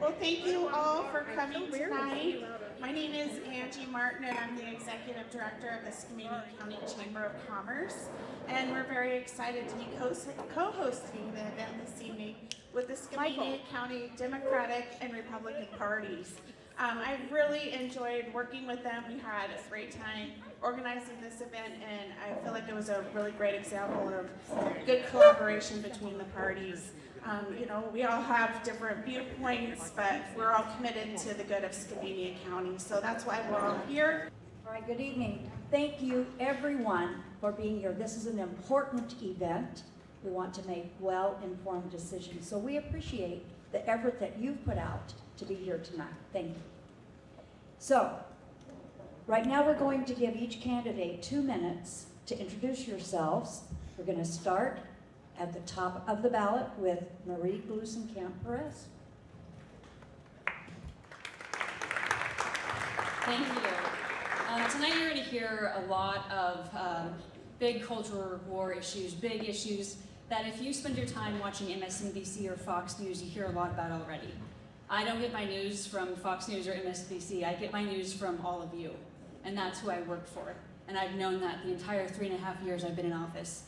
Well, thank you all for coming tonight. My name is Angie Martin, and I'm the Executive Director of the Skamania County Chamber of Commerce. And we're very excited to be co-hosting the event this evening with the Skamania County Democratic and Republican parties. I really enjoyed working with them. We had a great time organizing this event, and I feel like it was a really great example of good collaboration between the parties. You know, we all have different viewpoints, but we're all committed to the good of Skamania County, so that's why we're all here. All right, good evening. Thank you, everyone, for being here. This is an important event. We want to make well-informed decisions, so we appreciate the effort that you've put out to be here tonight. Thank you. So, right now we're going to give each candidate 2 minutes to introduce yourselves. We're going to start at the top of the ballot with Marie Gluessenkamp Perez. Thank you. Tonight you're going to hear a lot of big cultural war issues, big issues that if you spend your time watching MSNBC or Fox News, you hear a lot about already. I don't get my news from Fox News or MSNBC. I get my news from all of you, and that's who I work for. And I've known that the entire 3.5 years I've been in office.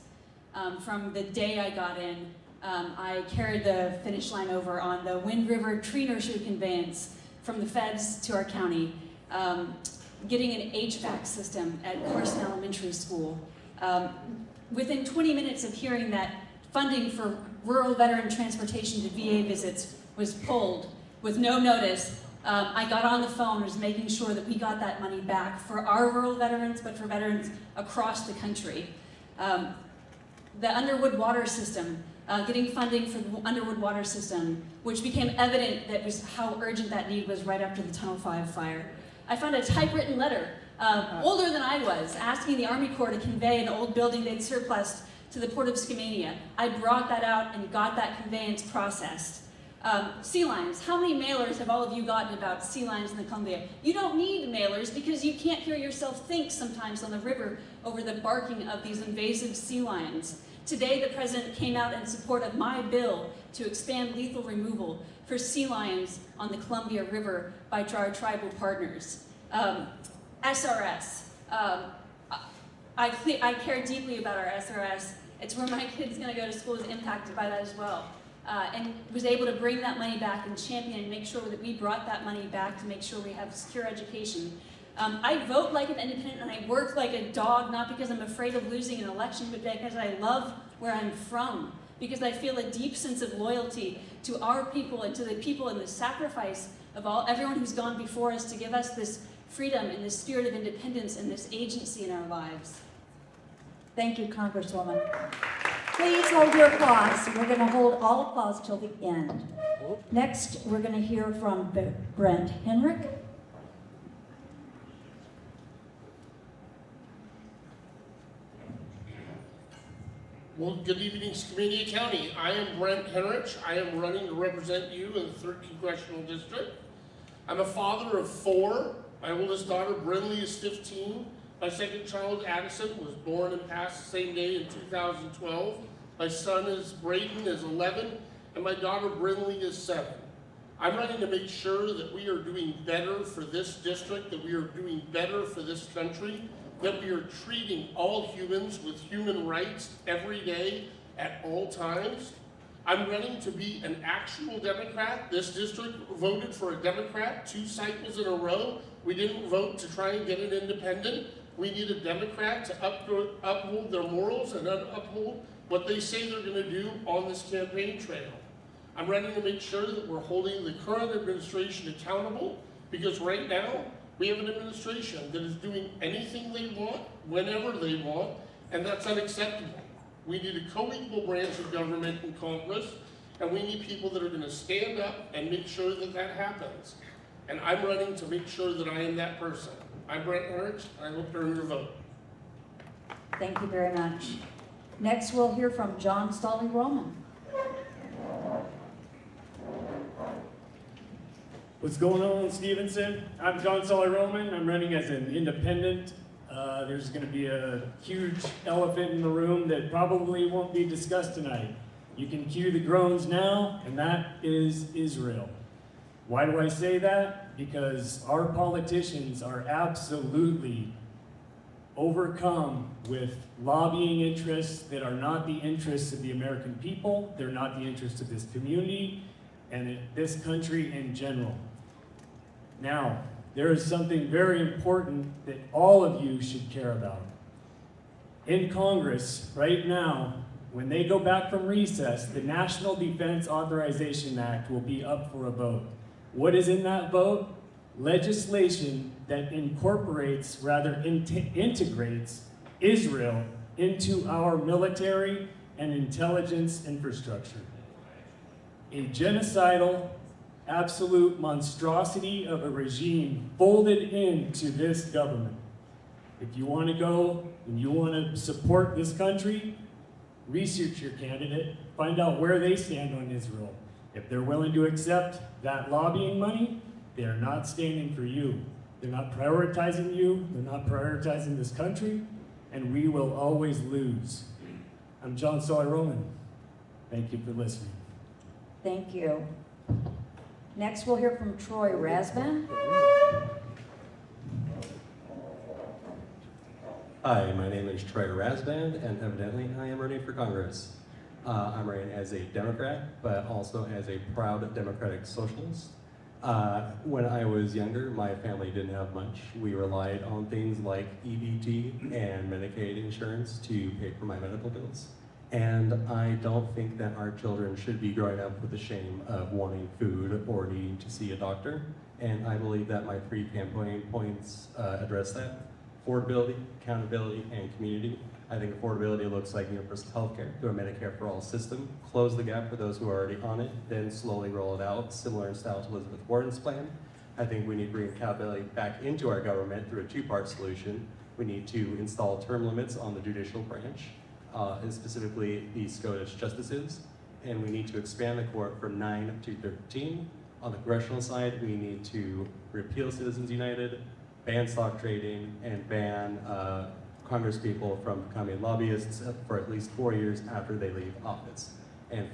From the day I got in, I carried the finish line over on the Wind River tree nursery conveyance from the feds to our county, getting an HVAC system at Carson Elementary School. Within 20 minutes of hearing that funding for rural veteran transportation to VA visits was pulled with no notice, I got on the phone and was making sure that we got that money back for our rural veterans, but for veterans across the country. The Underwood water system, getting funding for the Underwood water system, which became evident that was how urgent that need was right after the Tunnel 5 fire. I found a typewritten letter, older than I was, asking the Army Corps to convey an old building they'd surplused to the Port of Skamania. I brought that out and got that conveyance processed. Sea lions. How many mailers have all of you gotten about sea lions in the Columbia? You don't need mailers because you can't hear yourself think sometimes on the river over the barking of these invasive sea lions. Today, the President came out in support of my bill to expand lethal removal for sea lions on the Columbia River by our tribal partners. SRS. I care deeply about our SRS. It's where my kid's going to go to school, is impacted by that as well. And was able to bring that money back and champion and make sure that we brought that money back to make sure we have secure education. I vote like an independent and I work like a dog, not because I'm afraid of losing an election, but because I love where I'm from, because I feel a deep sense of loyalty to our people and to the people and the sacrifice of everyone who's gone before us to give us this freedom and this spirit of independence and this agency in our lives. Thank you, Congresswoman. Please hold your applause. We're going to hold all applause till the end. Next, we're going to hear from Brent Hennrich. Well, good evening, Skamania County. I am Brent Hennrich. I am running to represent you in the 3rd Congressional District. I'm a father of 4. My oldest daughter, Brinley, is 15. My second child, Addison, was born and passed the same day in 2012. My son, Braden, is 11, and my daughter, Brinley, is 7. I'm running to make sure that we are doing better for this district, that we are doing better for this country, that we are treating all humans with human rights every day at all times. I'm running to be an actual Democrat. This district voted for a Democrat 2 cycles in a row. We didn't vote to try and get an independent. We need a Democrat to uphold their morals and uphold what they say they're going to do on this campaign trail. I'm running to make sure that we're holding the current administration accountable, because right now we have an administration that is doing anything they want, whenever they want, and that's unacceptable. We need a co-equal branch of government in Congress, and we need people that are going to stand up and make sure that that happens. And I'm running to make sure that I am that person. I'm Brent Hennrich, and I hope to earn your vote. Thank you very much. Next, we'll hear from John Saulie-Rohman. What's going on, Stevenson? I'm John Saulie-Rohman. I'm running as an independent. There's going to be a huge elephant in the room that probably won't be discussed tonight. You can cue the groans now, and that is Israel. Why do I say that? Because our politicians are absolutely overcome with lobbying interests that are not the interests of the American people, they're not the interests of this community, and this country in general. Now, there is something very important that all of you should care about. In Congress, right now, when they go back from recess, the National Defense Authorization Act will be up for a vote. What is in that vote? Legislation that incorporates, rather integrates Israel into our military and intelligence infrastructure. A genocidal, absolute monstrosity of a regime folded into this government. If you want to go and you want to support this country, research your candidate, find out where they stand on Israel. If they're willing to accept that lobbying money, they are not standing for you. They're not prioritizing you, they're not prioritizing this country, and we will always lose. I'm John Saulie-Rohman. Thank you for listening. Thank you. Next, we'll hear from Troy Rasband. Hi, my name is Troy Rasband, and evidently I am running for Congress. I'm running as a Democrat, but also as a proud Democratic socialist. When I was younger, my family didn't have much. We relied on things like EBT and Medicaid insurance to pay for my medical bills. And I don't think that our children should be growing up with the shame of wanting food or needing to see a doctor. And I believe that my 3 campaign points address that. Affordability, accountability, and community. I think affordability looks like universal health care through a Medicare for All system, close the gap for those who are already on it, then slowly roll it out, similar in style to Elizabeth Warren's plan. I think we need to bring accountability back into our government through a 2-part solution. We need to install term limits on the judicial branch, and specifically the SCOTUS justices, and we need to expand the court from 9 to 13. On the congressional side, we need to repeal Citizens United, ban stock trading, and ban congresspeople from becoming lobbyists for at least 4 years after they leave office. And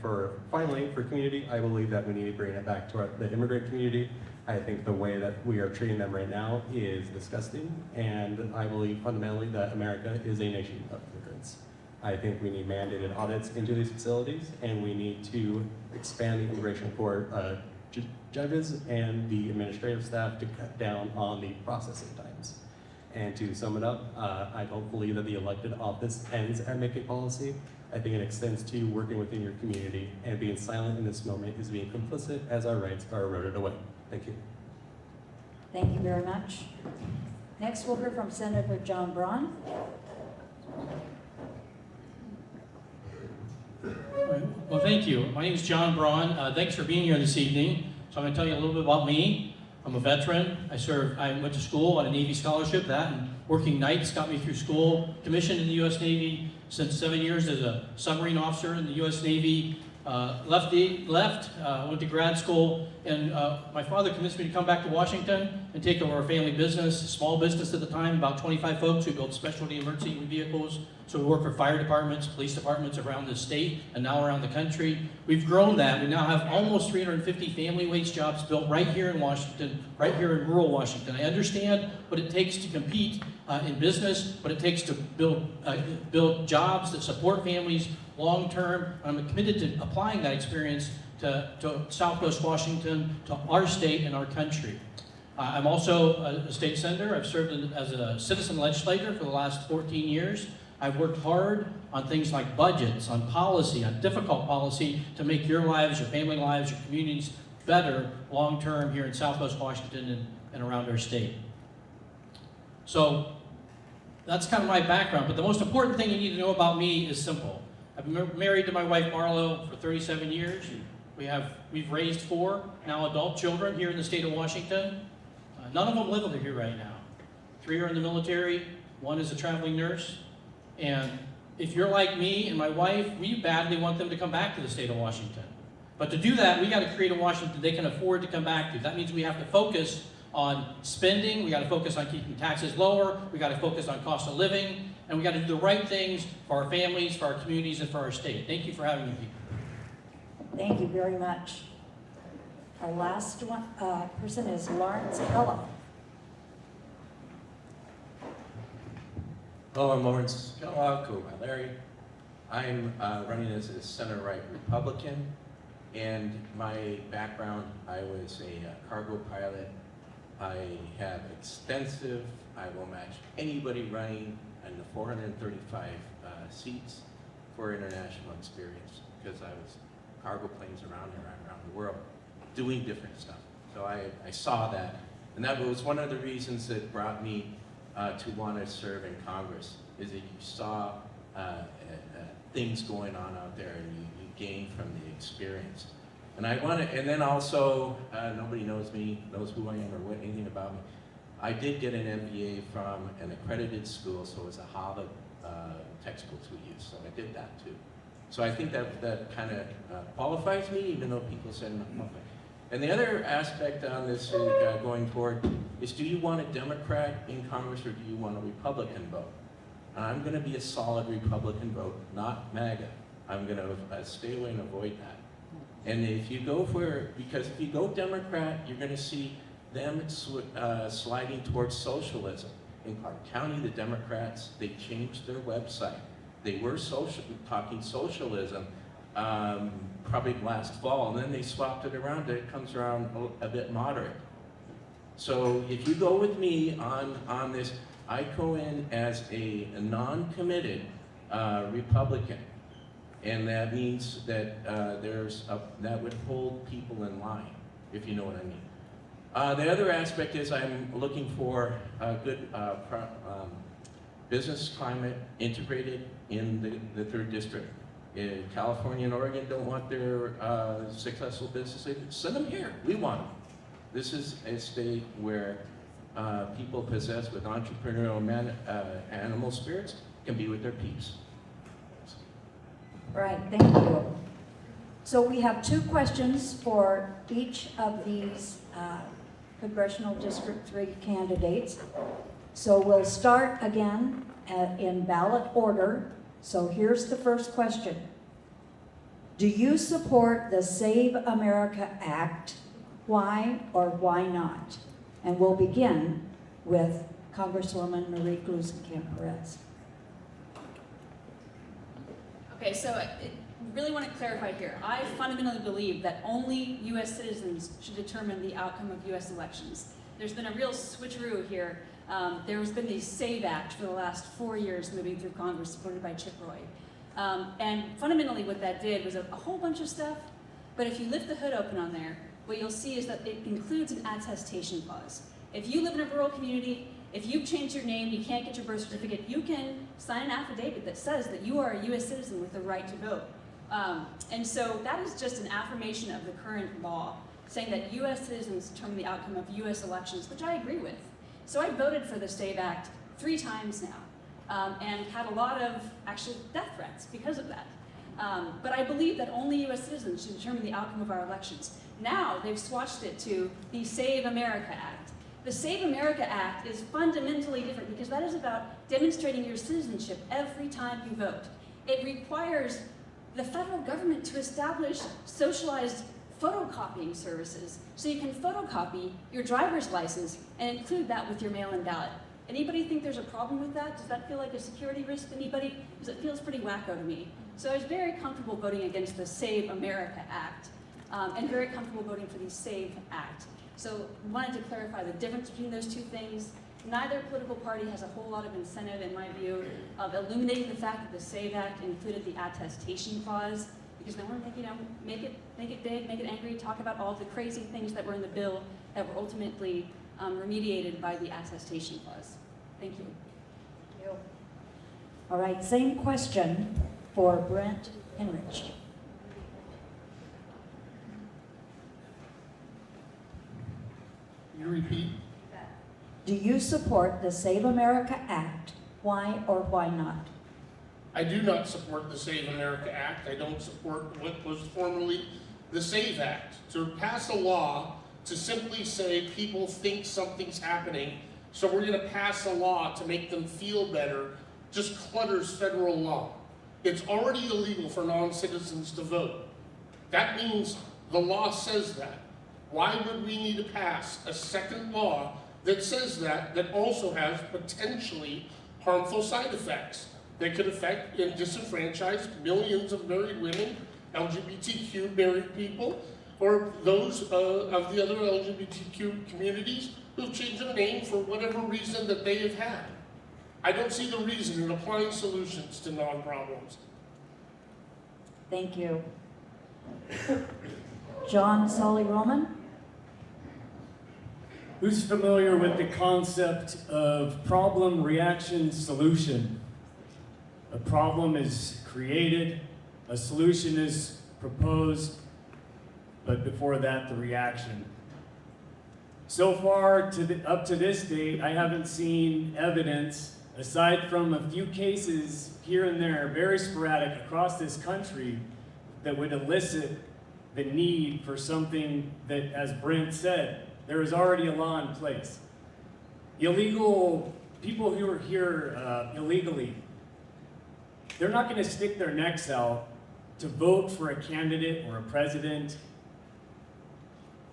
finally, for community, I believe that we need to bring it back to the immigrant community. I think the way that we are treating them right now is disgusting, and I believe fundamentally that America is a nation of immigrants. I think we need mandated audits into these facilities, and we need to expand the immigration court judges and the administrative staff to cut down on the processing times. And to sum it up, I don't believe that the elected office ends at making policy. I think it extends to working within your community, and being silent in this moment is being complicit as our rights are eroded away. Thank you. Thank you very much. Next, we'll hear from Senator John Braun. Well, thank you. My name is John Braun. Thanks for being here this evening. So I'm going to tell you a little bit about me. I'm a veteran. I went to school on a Navy scholarship. That and working nights got me through school. Commissioned in the U.S. Navy since 7 years as a submarine officer in the U.S. Navy. Went to grad school, and my father convinced me to come back to Washington and take over our family business, small business at the time, about 25 folks. We built specialty emergency vehicles. So we work for fire departments, police departments around the state and now around the country. We've grown that. We now have almost 350 family wage jobs built right here in Washington, right here in rural Washington. I understand what it takes to compete in business, what it takes to build jobs that support families long term. I'm committed to applying that experience to Southwest Washington, to our state and our country. I'm also a state senator. I've served as a citizen legislator for the last 14 years. I've worked hard on things like budgets, on policy, on difficult policy to make your lives, your family lives, your communities better long term here in Southwest Washington and around our state. So that's kind of my background, but the most important thing you need to know about me is simple. I've been married to my wife Marlo for 37 years. We've raised 4 now adult children here in the state of Washington. None of them live here right now. 3 are in the military, 1 is a traveling nurse. And if you're like me and my wife, we badly want them to come back to the state of Washington. But to do that, we got to create a Washington they can afford to come back to. That means we have to focus on spending, we got to focus on keeping taxes lower, we got to focus on cost of living, and we got to do the right things for our families, for our communities, and for our state. Thank you for having me here. Thank you very much. Our last one, person is Lawrence Kellogg. Hello, I'm Lawrence Kellogg, go by Larry. I'm running as a center-right Republican, and my background, I was a cargo pilot. I have extensive, I will match anybody running in the 435 seats for international experience, because I was cargo planes around the world doing different stuff. So I saw that, and that was one of the reasons that brought me to want to serve in Congress, is that you saw things going on out there and you gain from the experience. And I want to, and then also, nobody knows me, knows who I am or what, anything about me. I did get an MBA from an accredited school, so it's a Harvard textbooks we use, so I did that too. So I think that kind of qualifies me, even though people said I'm not qualified. And the other aspect on this going forward is, do you want a Democrat in Congress or do you want a Republican vote? And I'm going to be a solid Republican vote, not MAGA. I'm going to stay away and avoid that. And if you go because if you go Democrat, you're going to see them sliding towards socialism. In Clark County, the Democrats, they changed their website. They were talking socialism probably last fall, and then they swapped it around. It comes around a bit moderate. So if you go with me on this, I go in as a non-committed Republican, and that means that that would hold people in line, if you know what I mean. The other aspect is I'm looking for a good business climate integrated in the 3rd District. In California and Oregon don't want their successful businesses, send them here, we want them. This is a state where people possessed with entrepreneurial animal spirits can be with their peeps. Right, thank you. So we have 2 questions for each of these Congressional District 3 candidates. So we'll start again in ballot order. So here's the first question. Do you support the Save America Act? Why or why not? And we'll begin with Congresswoman Marie Gluessenkamp Perez. Okay, so I really want to clarify here. I fundamentally believe that only U.S. citizens should determine the outcome of U.S. elections. There's been a real switcheroo here. There has been the SAVE Act for the last 4 years moving through Congress, supported by Chip Roy. And fundamentally what that did was a whole bunch of stuff, but if you lift the hood open on there, what you'll see is that it includes an attestation clause. If you live in a rural community, if you've changed your name, you can't get your birth certificate, you can sign an affidavit that says that you are a U.S. citizen with the right to vote. And so that is just an affirmation of the current law, saying that U.S. citizens determine the outcome of U.S. elections, which I agree with. So I voted for the SAVE Act 3 times now, and had a lot of actual death threats because of that. But I believe that only U.S. citizens should determine the outcome of our elections. Now they've swatched it to the Save America Act. The Save America Act is fundamentally different because that is about demonstrating your citizenship every time you vote. It requires the federal government to establish socialized photocopying services so you can photocopy your driver's license and include that with your mail-in ballot. Anybody think there's a problem with that? Does that feel like a security risk to anybody? Because it feels pretty wacko to me. So I was very comfortable voting against the Save America Act and very comfortable voting for the SAVE Act. So wanted to clarify the difference between those 2 things. Neither political party has a whole lot of incentive, in my view, of illuminating the fact that the SAVE Act included the attestation clause, because they want to make it big, make it angry, talk about all the crazy things that were in the bill that were ultimately remediated by the attestation clause. Thank you. Thank you. All right, same question for Brent Hennrich. You repeat? Do you support the Save America Act? Why or why not? I do not support the Save America Act. I don't support what was formerly the SAVE Act. To pass a law to simply say people think something's happening, so we're going to pass a law to make them feel better, just clutters federal law. It's already illegal for non-citizens to vote. That means the law says that. Why would we need to pass a second law that says that also has potentially harmful side effects that could affect and disenfranchise millions of married women, LGBTQ married people, or those of the other LGBTQ communities who've changed their name for whatever reason that they have had. I don't see the reason in applying solutions to non-problems. Thank you. John Saulie-Rohman? Who's familiar with the concept of problem, reaction, solution? A problem is created, a solution is proposed, but before that, the reaction. So far, up to this date, I haven't seen evidence, aside from a few cases here and there, very sporadic across this country, that would elicit the need for something that, as Brent said, there is already a law in place. Illegal people who are here illegally, they're not going to stick their necks out to vote for a candidate or a president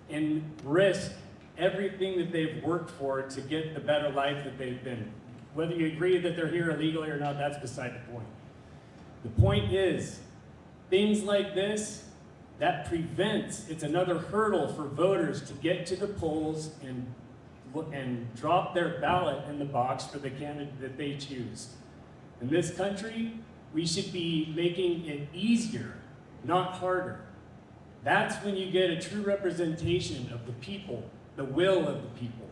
and risk everything that they've worked for to get the better life that they've been. Whether you agree that they're here illegally or not, that's beside the point. The point is, things like this, that prevents, it's another hurdle for voters to get to the polls and drop their ballot in the box for the candidate that they choose. In this country, we should be making it easier, not harder. That's when you get a true representation of the people, the will of the people.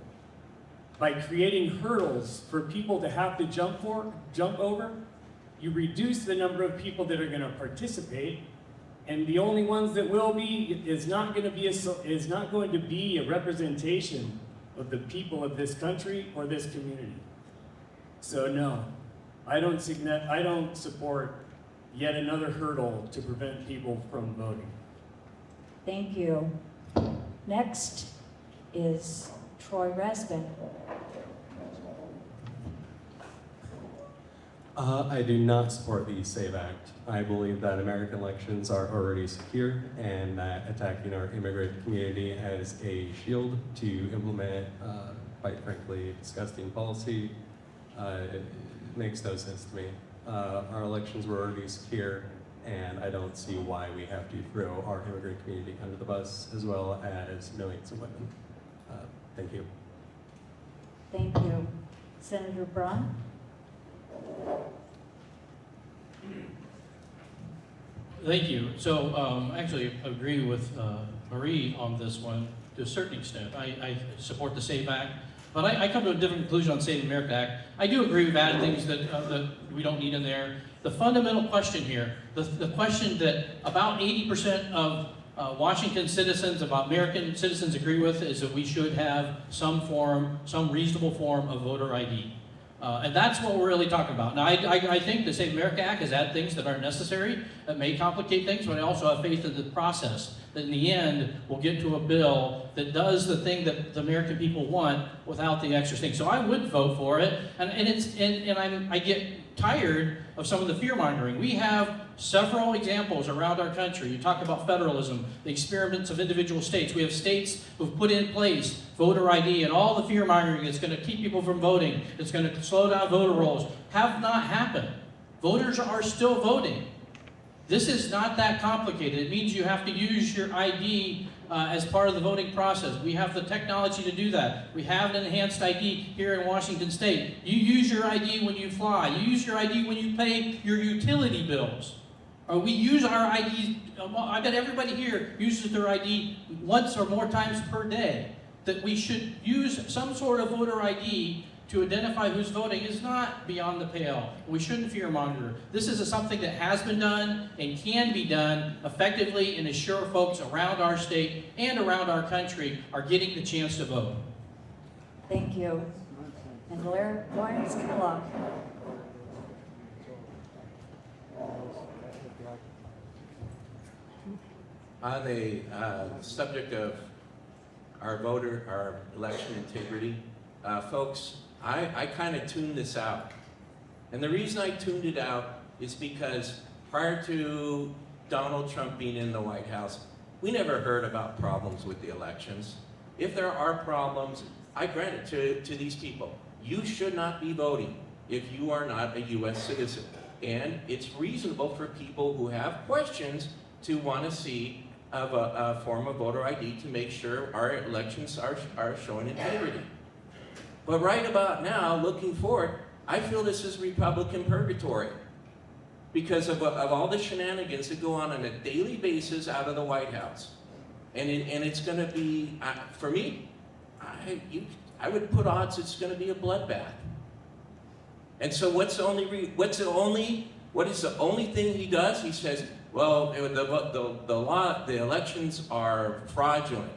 By creating hurdles for people to have to jump over, you reduce the number of people that are going to participate, and the only ones that will be is not going to be a representation of the people of this country or this community. So no, I don't support yet another hurdle to prevent people from voting. Thank you. Next is Troy Rasband. I do not support the SAVE Act. I believe that American elections are already secure and that attacking our immigrant community as a shield to implement, quite frankly, disgusting policy makes no sense to me. Our elections were already secure, and I don't see why we have to throw our immigrant community under the bus, as well as millions of women. Thank you. Thank you. Senator Braun? Thank you. So actually I agree with Marie on this one to a certain extent. I support the SAVE Act, but I come to a different conclusion on Save America Act. I do agree we've added things that we don't need in there. The fundamental question here, the question that about 80% of Washington citizens, about American citizens agree with, is that we should have some reasonable form of voter ID. And that's what we're really talking about. Now, I think the Save America Act has added things that aren't necessary, that may complicate things, but I also have faith in the process, that in the end, we'll get to a bill that does the thing that the American people want without the extra thing. So I would vote for it, and I get tired of some of the fear-mongering. We have several examples around our country. You talk about federalism, the experiments of individual states. We have states who've put in place voter ID, and all the fear-mongering that's going to keep people from voting, it's going to slow down voter rolls, have not happened. Voters are still voting. This is not that complicated. It means you have to use your ID as part of the voting process. We have the technology to do that. We have an enhanced ID here in Washington State. You use your ID when you fly. You use your ID when you pay your utility bills. Or we use our IDs, I bet everybody here uses their ID once or more times per day. That we should use some sort of voter ID to identify who's voting is not beyond the pale. We shouldn't fear-monger. This is something that has been done and can be done effectively and assure folks around our state and around our country are getting the chance to vote. Thank you. And Lawrence Kellogg. On the subject of our election integrity, folks, I kind of tuned this out. And the reason I tuned it out is because prior to Donald Trump being in the White House, We never heard about problems with the elections. If there are problems, I grant it to these people. You should not be voting if you are not a U.S. citizen. And it's reasonable for people who have questions to want to see a form of voter ID to make sure our elections are showing integrity. But right about now, looking forward, I feel this is Republican purgatory because of all the shenanigans that go on a daily basis out of the White House. And it's going to be, for me, I would put odds it's going to be a bloodbath. And so what is the only thing he does? He says, well, the elections are fraudulent.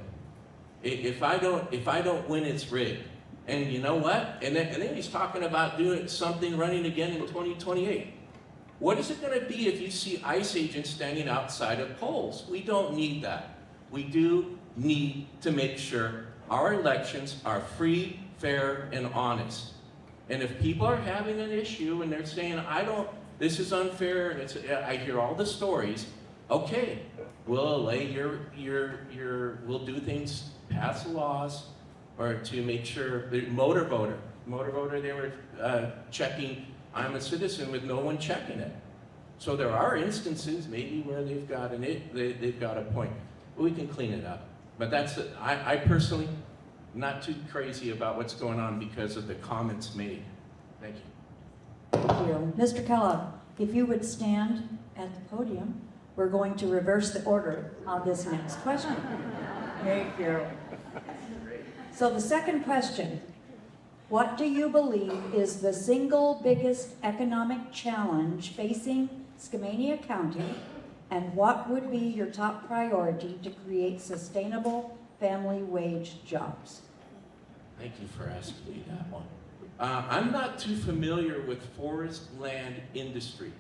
If I don't win, it's rigged. And you know what? And then he's talking about doing something, running again in 2028. What is it going to be if you see ICE agents standing outside of polls? We don't need that. We do need to make sure our elections are free, fair, and honest. And if people are having an issue and they're saying, this is unfair, I hear all the stories, okay, we'll allay we'll do things, pass laws, or to make sure, the motor voter, they were checking, I'm a citizen with no one checking it. So there are instances maybe where they've got a point. But we can clean it up. But I personally, not too crazy about what's going on because of the comments made. Thank you. Thank you. Mr. Kellogg, if you would stand at the podium, we're going to reverse the order on this next question. Thank you. So the second question, what do you believe is the single biggest economic challenge facing Skamania County, and what would be your top priority to create sustainable family wage jobs? Thank you for asking me that one. I'm not too familiar with forest land industry,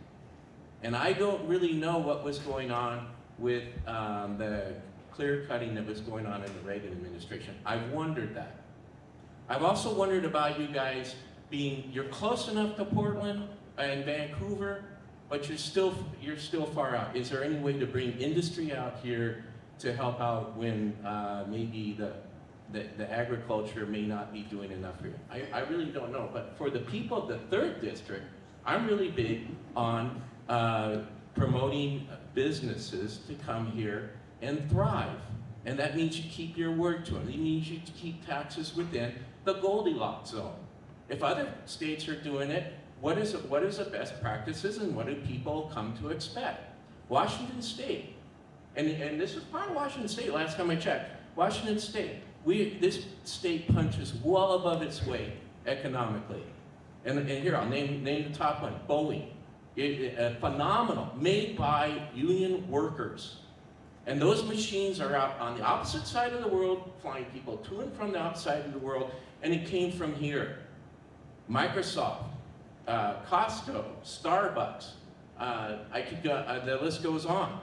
and I don't really know what was going on with the clear cutting that was going on in the Reagan administration. I've wondered that. I've also wondered about you guys you're close enough to Portland and Vancouver, but you're still far out. Is there any way to bring industry out here to help out when maybe the agriculture may not be doing enough for you? I really don't know. But for the people of the 3rd District, I'm really big on promoting businesses to come here and thrive. And that means you keep your word to them. It means you keep taxes within the Goldilocks zone. If other states are doing it, what is the best practices and what do people come to expect? Washington State, and this is part of Washington State last time I checked, Washington State, this state punches well above its weight economically. And here, I'll name the top one, Boeing. Phenomenal, made by union workers. And those machines are out on the opposite side of the world, flying people to and from the outside of the world, and it came from here. Microsoft, Costco, Starbucks, the list goes on.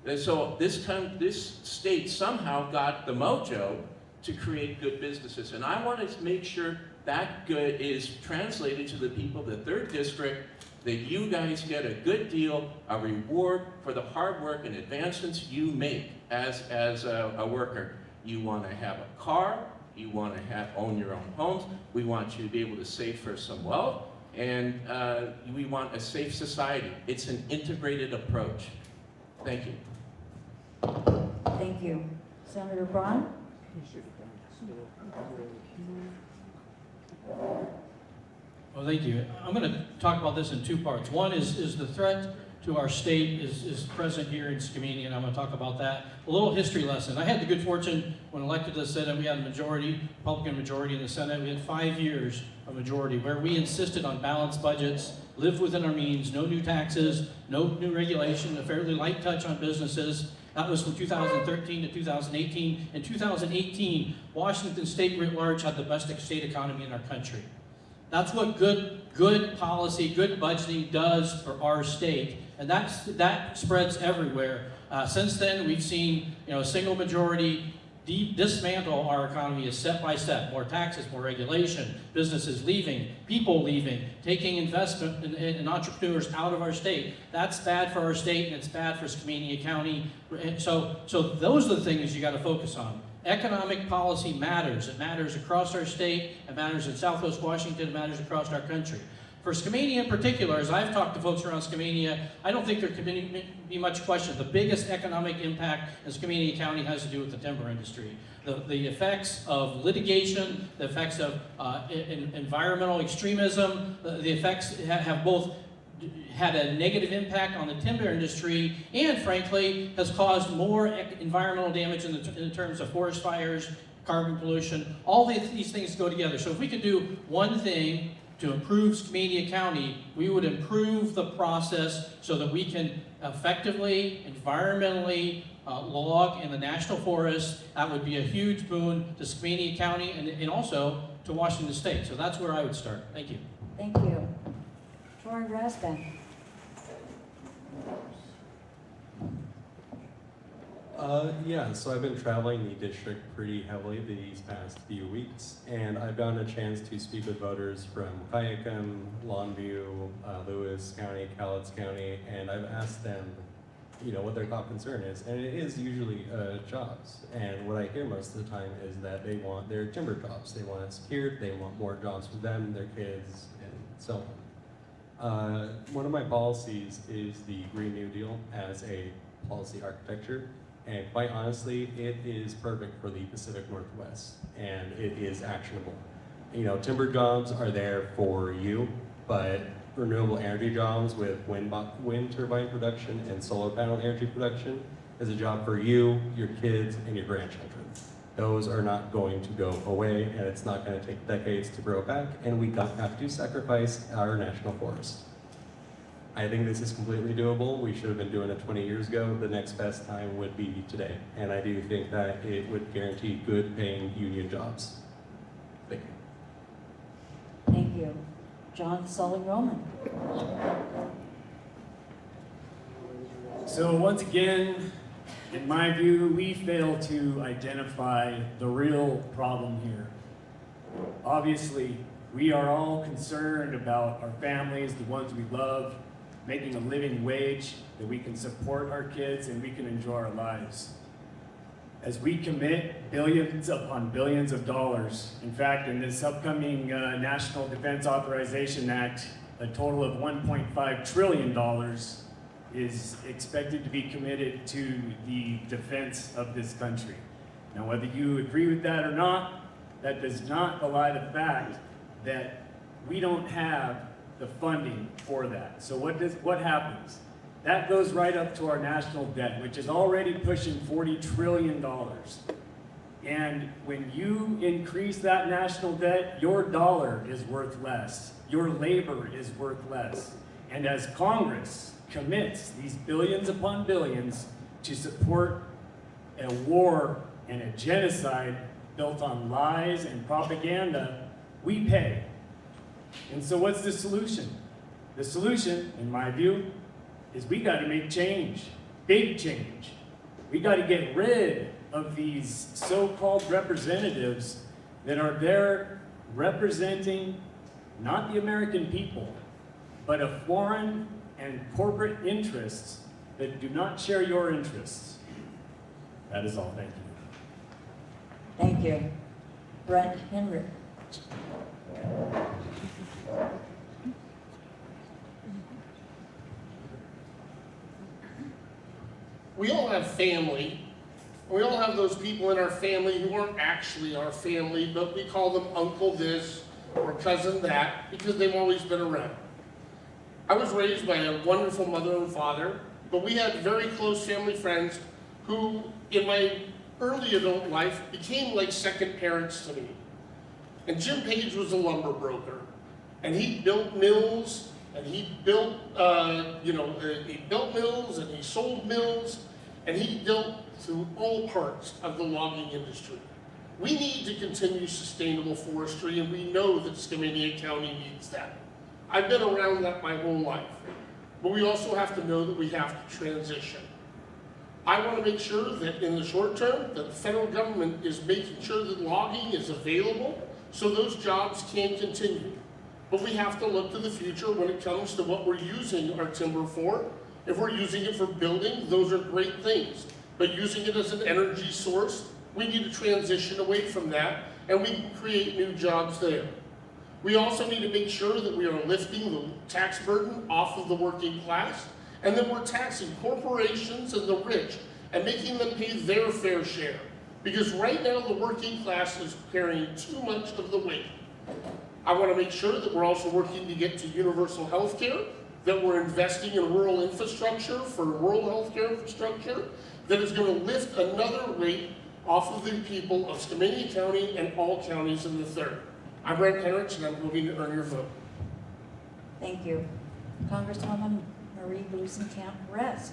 And so this state somehow got the mojo to create good businesses. And I want to make sure that good is translated to the people of the 3rd District, that you guys get a good deal, a reward for the hard work and advancements you make as a worker. You want to have a car, you want to own your own homes, we want you to be able to save for some wealth, and we want a safe society. It's an integrated approach. Thank you. Thank you. Senator Braun? Well, thank you. I'm going to talk about this in 2 parts. One is the threat to our state is present here in Skamania, and I'm going to talk about that. A little history lesson. I had the good fortune when elected to the Senate, we had a majority, Republican majority in the Senate. We had 5 years of majority where we insisted on balanced budgets, lived within our means, no new taxes, no new regulation, a fairly light touch on businesses. That was from 2013 to 2018. In 2018, Washington State writ large had the best state economy in our country. That's what good policy, good budgeting does for our state, and that spreads everywhere. Since then, we've seen a single majority dismantle our economy is step by step. More taxes, more regulation, businesses leaving, people leaving, taking investment and entrepreneurs out of our state. That's bad for our state, and it's bad for Skamania County. So those are the things you got to focus on. Economic policy matters. It matters across our state. It matters in Southwest Washington. It matters across our country. For Skamania in particular, as I've talked to folks around Skamania, I don't think there can be much question. The biggest economic impact in Skamania County has to do with the timber industry. The effects of litigation, the effects of environmental extremism, the effects have both had a negative impact on the timber industry and, frankly, has caused more environmental damage in terms of forest fires, carbon pollution. All these things go together. So if we could do one thing to improve Skamania County, we would improve the process so that we can effectively, environmentally log in the national forest. That would be a huge boon to Skamania County and also to Washington State. So that's where I would start. Thank you. Thank you. Troy Rasband. Yeah, so I've been traveling the district pretty heavily these past few weeks, and I've gotten a chance to speak with voters from Gluesenkamp, Longview, Lewis County, Cowlitz County, and I've asked them, what their top concern is, and it is usually jobs. And what I hear most of the time is that they want their timber jobs. They want it secured, they want more jobs for them, their kids, and so on. One of my policies is the Green New Deal as a policy architecture. And quite honestly, it is perfect for the Pacific Northwest, and it is actionable. Timber jobs are there for you, but renewable energy jobs with wind turbine production and solar panel energy production is a job for you, your kids, and your grandchildren. Those are not going to go away, and it's not going to take decades to grow back, and we don't have to sacrifice our national forest. I think this is completely doable. We should have been doing it 20 years ago. The next best time would be today. And I do think that it would guarantee good paying union jobs. Thank you. Thank you. John Saulie-Rohman. So once again, in my view, we fail to identify the real problem here. Obviously, we are all concerned about our families, the ones we love, making a living wage that we can support our kids and we can enjoy our lives. As we commit billions upon billions of dollars, in fact, in this upcoming National Defense Authorization Act, a total of $1.5 trillion is expected to be committed to the defense of this country. Now, whether you agree with that or not, that does not belie the fact that we don't have the funding for that. So what happens? That goes right up to our national debt, which is already pushing $40 trillion. And when you increase that national debt, your dollar is worth less. Your labor is worth less. And as Congress commits these billions upon billions to support a war and a genocide built on lies and propaganda, we pay. And so what's the solution? The solution, in my view, is we got to make change, big change. We got to get rid of these so-called representatives that are there representing not the American people, but a foreign and corporate interests that do not share your interests. That is all. Thank you. Thank you. Brent Hennrich. We all have family. We all have those people in our family who aren't actually our family, but we call them uncle this or cousin that because they've always been around. I was raised by a wonderful mother and father, but we had very close family friends who, in my early adult life, became like second parents to me. And Jim Page was a lumber broker, and he built mills, and he built, he built mills, and he sold mills, and he dealt through all parts of the logging industry. We need to continue sustainable forestry, and we know that Skamania County needs that. I've been around that my whole life, but we also have to know that we have to transition. I want to make sure that in the short term, that the federal government is making sure that logging is available so those jobs can continue. But we have to look to the future when it comes to what we're using our timber for. If we're using it for building, those are great things. But using it as an energy source, we need to transition away from that, and we can create new jobs there. We also need to make sure that we are lifting the tax burden off of the working class, and then we're taxing corporations and the rich and making them pay their fair share. Because right now the working class is carrying too much of the weight. I want to make sure that we're also working to get to universal health care, that we're investing in rural infrastructure for rural health care infrastructure, that is going to lift another weight off of the people of Skamania County and all counties in the 3rd. I'm Brent Hennrich, and I'm moving to earn your vote. Thank you. Congresswoman Marie Gluessenkamp Perez.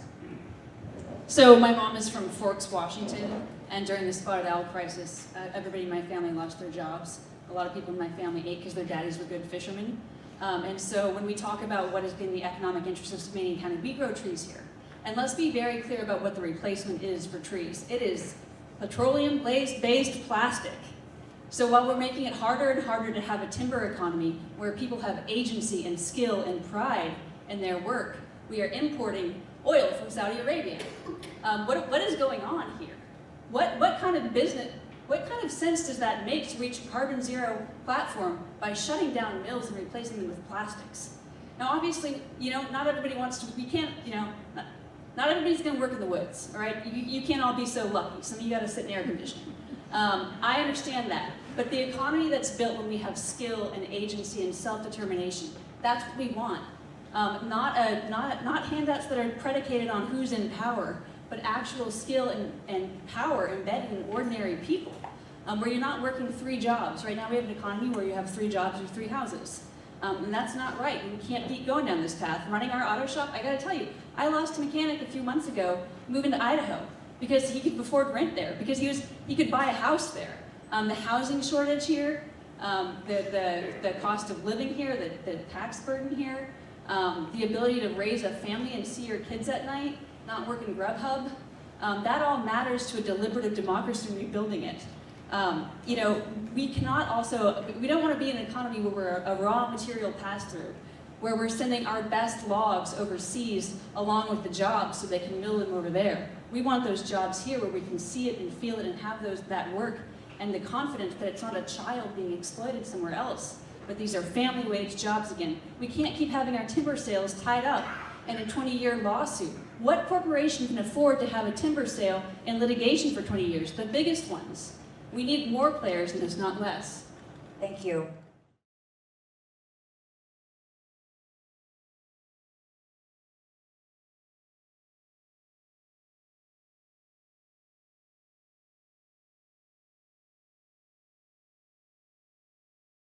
So my mom is from Forks, Washington, and during the spotted owl crisis, everybody in my family lost their jobs. A lot of people in my family ate because their daddies were good fishermen. And so when we talk about what has been the economic interest of Skamania County, we grow trees here. And let's be very clear about what the replacement is for trees. It is petroleum-based plastic. So while we're making it harder and harder to have a timber economy where people have agency and skill and pride in their work, we are importing oil from Saudi Arabia. What is going on here? What kind of business, what kind of sense does that make to reach a carbon zero platform by shutting down mills and replacing them with plastics? Now obviously, not everybody wants to, not everybody's gonna work in the woods, all right? You can't all be so lucky. Some of you gotta sit in air conditioning. I understand that, but the economy that's built when we have skill and agency and self-determination, that's what we want. Not handouts that are predicated on who's in power, but actual skill and power embedded in ordinary people, where you're not working 3 jobs. Right now we have an economy where you have 3 jobs or 3 houses. And that's not right. We can't keep going down this path. Running our auto shop, I gotta tell you, I lost a mechanic a few months ago moving to Idaho because he could afford rent there, because he could buy a house there. The housing shortage here, the cost of living here, the tax burden here, the ability to raise a family and see your kids at night, not work in Grubhub, that all matters to a deliberative democracy and rebuilding it. We cannot also, we don't want to be in an economy where we're a raw material pass-through, where we're sending our best logs overseas along with the jobs so they can mill them over there. We want those jobs here where we can see it and feel it and have that work and the confidence that it's not a child being exploited somewhere else, but these are family wage jobs again. We can't keep having our timber sales tied up in a 20-year lawsuit. What corporation can afford to have a timber sale in litigation for 20 years? The biggest ones. We need more players in this, not less. Thank you.